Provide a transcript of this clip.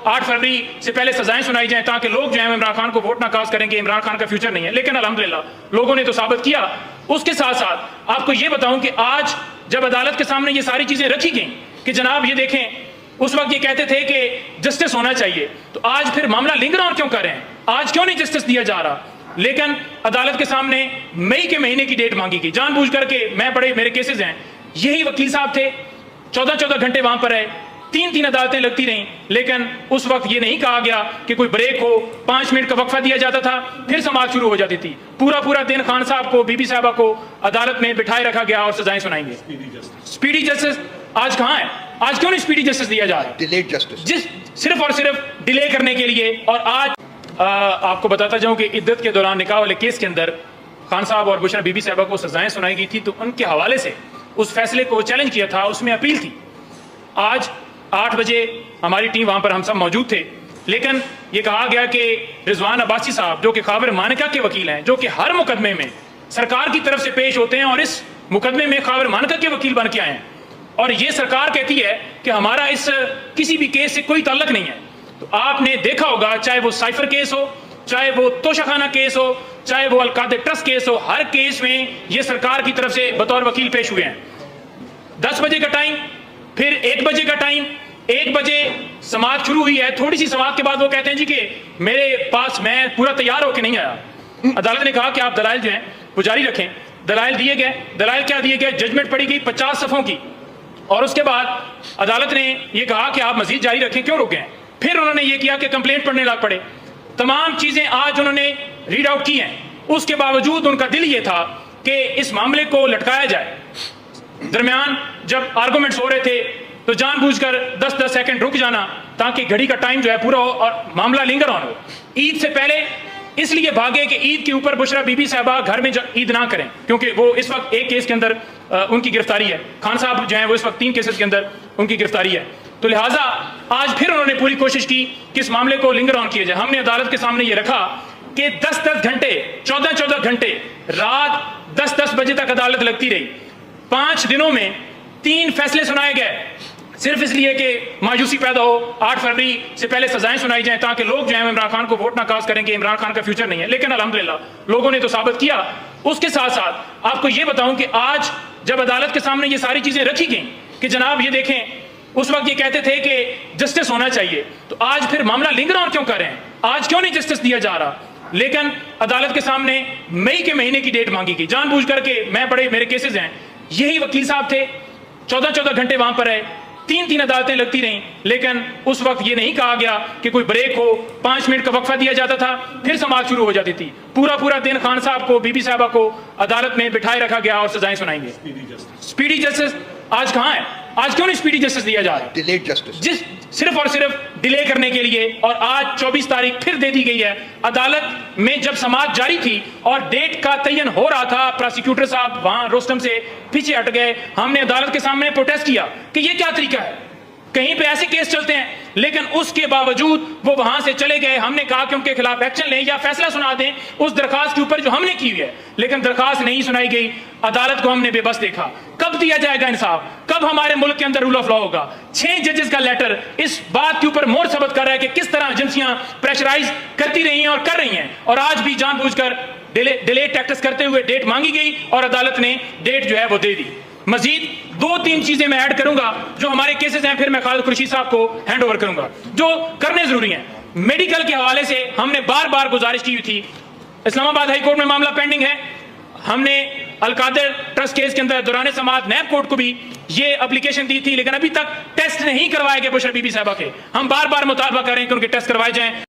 8 फरवरी से पहले सजाएं सुनाई जाएं ताकि लोग जो है इमरान खान को वोट ना कास्ट करेंगे, इमरान खान का फ्यूचर नहीं है। लेकिन अल्हम्दुलिल्लाह लोगों ने तो साबित किया। उसके साथ साथ आपको ये बताऊं कि आज जब अदालत के सामने ये सारी चीजें रखी गई कि जनाब ये देखें, उस वक्त ये कहते थे कि जस्टिस होना चाहिए, तो आज फिर मामला लिंगर ऑन क्यों कर रहे हैं? आज क्यों नहीं जस्टिस दिया जा रहा? लेकिन अदालत के सामने मई के महीने की डेट मांगी गई जानबूझ करके। मेरे केसेस हैं, यही वकील साहब थे, 14-14 घंटे वहां पर रहे, 3-3 अदालतें लगती रहीं, लेकिन उस वक्त ये नहीं कहा गया कि कोई ब्रेक हो, 5 मिनट का वक्फा दिया जाता था, फिर समाप्त शुरू हो जाती थी। पूरा दिन खान साहब को, बीबी साहबा को अदालत में बिठाए रखा गया और सजाएं सुनाएंगे। स्पीडी जस्टिस आज कहां है? आज क्यों नहीं स्पीडी जस्टिस दिया जा रहा? डिलेड जस्टिस, सिर्फ और सिर्फ डिले करने के लिए। और आज आपको बताता जाऊं कि इद्दत के दौरान निकाह वाले केस के अंदर खान साहब और बुशरा बीबी साहबा को सजाएं सुनाई गई थी, तो उनके हवाले से उस फैसले को चैलेंज किया था, उसमें अपील थी। आज 8 बजे हमारी टीम वहां पर हम सब मौजूद थे, लेकिन ये कहा गया कि रिजवान अब्बासी साहब जो कि खाबर मानिका के वकील हैं, जो कि हर मुकदमे में सरकार की तरफ से पेश होते हैं और इस मुकदमे में खाबर मानिका के वकील बन के आए हैं, और ये सरकार कहती है कि हमारा इस किसी भी केस से कोई ताल्लुक नहीं है। तो आपने देखा होगा, चाहे वो साइफर केस हो, चाहे वो तोशाखाना केस हो, चाहे वो अलकादे ट्रस्ट केस हो, हर केस में ये सरकार की तरफ से बतौर वकील पेश हुए हैं। 10 बजे का टाइम, फिर 1 बजे का टाइम, 1 बजे समाअत शुरू हुई है, थोड़ी सी समाअत के बाद वो कहते हैं जी कि मेरे पास मैं पूरा तैयार होकर नहीं आया। अदालत ने कहा कि आप दलाइल जो हैं वो जारी रखें। दलाइल दिए गए। दलाइल क्या दिए गए? जजमेंट पड़ी गई 50 सफ़ों की, और उसके बाद अदालत ने यह कहा कि आप मजीद जारी रखें, क्यों रुक गए? फिर उन्होंने ये किया कि कंप्लेंट पढ़ने लग पड़े। तमाम चीजें आज उन्होंने रीड आउट की हैं, उसके बावजूद उनका दिल ये था कि इस मामले को लटकाया जाए। दरमियान जब आर्गुमेंट्स हो रहे थे तो जानबूझकर 10-10 सेकंड रुक जाना ताकि घड़ी का टाइम जो है पूरा हो और मामला लिंगर ऑन हो। ईद से पहले इसलिए भागे कि ईद के ऊपर बुशरा बीबी साहबा घर में ईद ना करें, क्योंकि वो इस वक्त एक केस के अंदर उनकी गिरफ्तारी है। खान साहब जो हैं वो इस वक्त 3 केसेस के अंदर उनकी गिरफ्तारी है। तो लिहाजा आज फिर उन्होंने पूरी कोशिश की कि इस मामले को लिंगर ऑन किया जाए। हमने अदालत के सामने ये रखा कि 10-10 घंटे, 14-14 घंटे, रात 10-10 बजे तक अदालत लगती रही। 5 दिनों में 3 फैसले सुनाए गए, सिर्फ इसलिए कि मायूसी पैदा हो, 8 फरवरी से पहले सजाएं सुनाई जाएं ताकि लोग जो है इमरान खान को वोट ना कास्ट करेंगे, इमरान खान का फ्यूचर नहीं है। लेकिन अल्हम्दुलिल्लाह लोगों ने तो साबित किया। उसके साथ साथ आपको ये बताऊं कि आज जब अदालत के सामने ये सारी चीजें रखी गई कि जनाब ये देखें, उस वक्त ये कहते थे कि जस्टिस होना चाहिए, तो आज फिर मामला लिंगर ऑन क्यों कर रहे हैं? आज क्यों नहीं जस्टिस दिया जा रहा? लेकिन अदालत के सामने मई के महीने की डेट मांगी गई जानबूझ करके। मेरे केसेस हैं, यही वकील साहब थे, 14-14 घंटे वहां पर रहे, 3-3 अदालतें लगती रहीं, लेकिन उस वक्त ये नहीं कहा गया कि कोई ब्रेक हो, 5 मिनट का वक्फा दिया जाता था, फिर समाअत शुरू हो जाती थी। पूरा दिन खान साहब को, बीबी साहबा को अदालत में बिठाए रखा गया और सजाएं सुनाएंगे। स्पीडी जस्टिस आज कहां है? आज क्यों नहीं स्पीडी जस्टिस दिया जा रहा? डिलेड जस्टिस, सिर्फ और सिर्फ डिले करने के लिए। और आज 24 तारीख फिर दे दी गई है। अदालत में जब समाअत जारी थी और डेट का तयन हो रहा था, प्रोसिक्यूटर साहब वहां रोस्टम से पीछे हट गए। हमने अदालत के सामने प्रोटेस्ट किया कि ये क्या तरीका है, कहीं पे ऐसे केस चलते हैं, लेकिन उसके बावजूद वो वहां से चले गए। हमने कहा कि उनके खिलाफ एक्शन लें या फैसला सुना दें उस दरखास्त के ऊपर जो हमने की हुई है, लेकिन दरखास्त नहीं सुनाई गई। अदालत को हमने बेबस देखा। कब दिया जाएगा इंसाफ? कब हमारे मुल्क के अंदर रूल ऑफ लॉ होगा? 6 जजेस का लेटर इस बात के ऊपर मोहर सबत कर रहा है कि किस तरह एजेंसियां प्रेशराइज करती रही हैं और कर रही हैं, और आज भी जानबूझकर डिले टैक्टिक्स करते हुए डेट मांगी गई और अदालत ने डेट जो है वो दे दी। मजीद 2-3 चीजें मैं ऐड करूंगा जो हमारे केसेस हैं, फिर मैं खालिद कुरैशी साहब को हैंड ओवर करूंगा जो करने जरूरी हैं। मेडिकल के हवाले से हमने बार-बार गुजारिश की हुई थी। इस्लामाबाद हाई कोर्ट में मामला पेंडिंग है। हमने अलकादर ट्रस्ट केस के अंदर दौरान समाअत नैब कोर्ट को भी ये एप्लीकेशन दी थी, लेकिन अभी तक टेस्ट नहीं करवाए गए बुशरा बीबी साहबा के। हम बार-बार मुतालबा कर रहे हैं कि उनके टेस्ट करवाए जाएं।